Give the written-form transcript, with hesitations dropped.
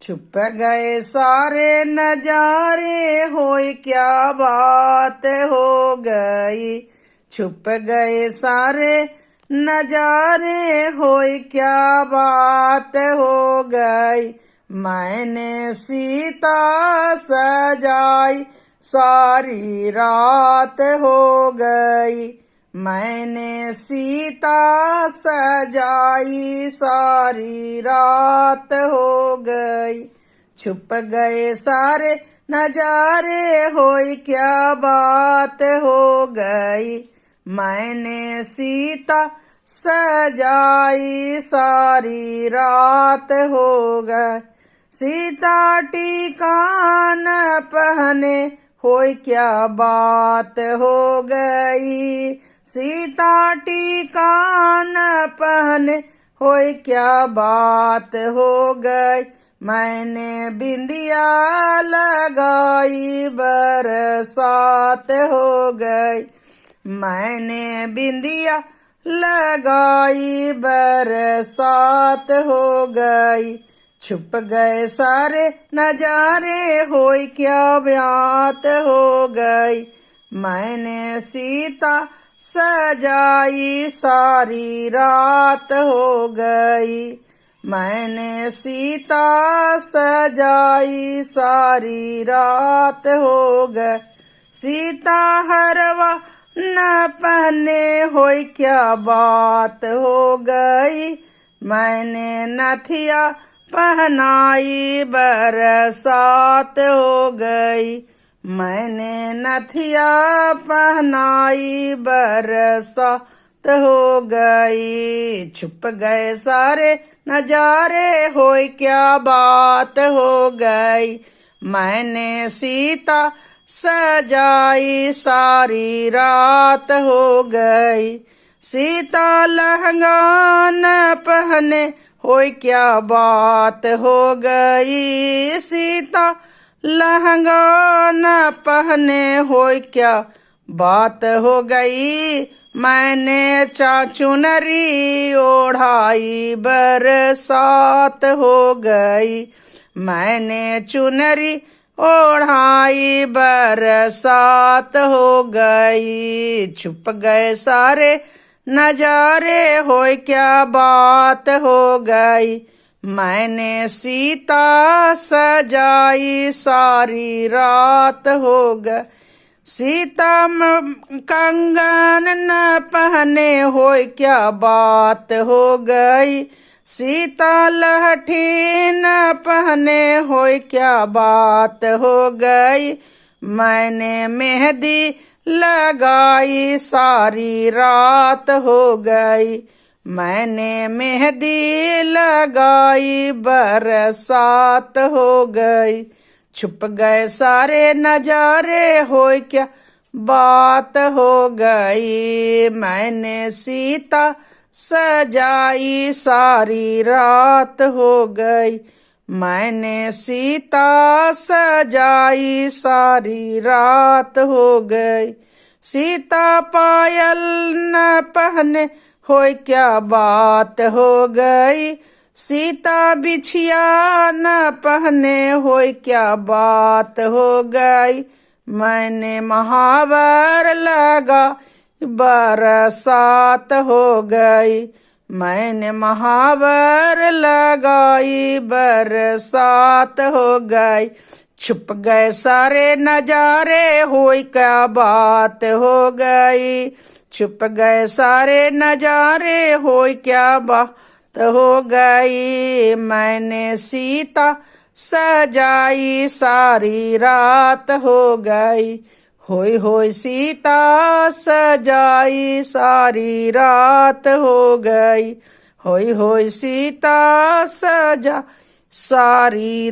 छुप गए सारे नजारे, होए क्या बात हो गई। छुप गए सारे नजारे, होए क्या बात हो गई। मैंने सीता सजाई, सारी रात हो गई। मैंने सीता सजाई, सारी रात हो गई। छुप गए सारे नजारे, होई क्या बात हो गई। मैंने सीता सजाई, सारी रात हो गई। सीता टीका न पहने, होई क्या बात हो गई। सीता टीका न पहने, होई क्या बात हो गई। मैंने बिंदिया लगाई, बरसात हो गई। मैंने बिंदिया लगाई, बरसात हो गई। छुप गए सारे नजारे, होई क्या बात हो गई। मैंने सीता सजाई, सारी रात हो गई। मैंने सीता सजाई, सारी रात हो गई। सीता हरवा न पहने, होई क्या बात हो गई। मैंने नथिया पहनाई, बरसात हो गई। मैंने नथिया पहनाई, बरसात हो गई। छुप गए सारे नजारे, होई क्या बात हो गई। मैंने सीता सजाई, सारी रात हो गई। सीता लहंगा न पहने, होई क्या बात हो गई। सीता लहंगा न पहने, होई क्या बात हो गई। मैंने चुनरी ओढ़ाई, बरसात हो गई। मैंने चुनरी ओढ़ाई, बरसात हो गई। छुप गए सारे नजारे, होए क्या बात हो गई। मैंने सीता सजाई, सारी रात हो गई। सीता कंगन न पहने, होए क्या बात हो गई। सीता लहठी न पहने, होए क्या बात हो गई। मैंने मेहंदी लगाई, सारी रात हो गई। मैंने मेहंदी लगाई, बरसात हो गई। छुप गए सारे नजारे, होए क्या बात हो गई। मैंने सीता सजाई, सारी रात हो गई। मैंने सीता सजाई, सारी रात हो गई। सीता पायल न पहने, होए क्या बात हो गई। सीता बिछिया न पहने, होए क्या बात हो गई। मैंने महावर लगा, बरसात हो गई। मैंने महावर लगाई, बरसात हो गई। छुप गए सारे नजारे, होई क्या बात हो गई। छुप गए सारे नजारे, होई क्या बात हो गई। मैंने सीता सजाई, सारी रात हो गई। होई होई सीता सजाई, सारी रात हो गई। होई होई सीता सजा, सारी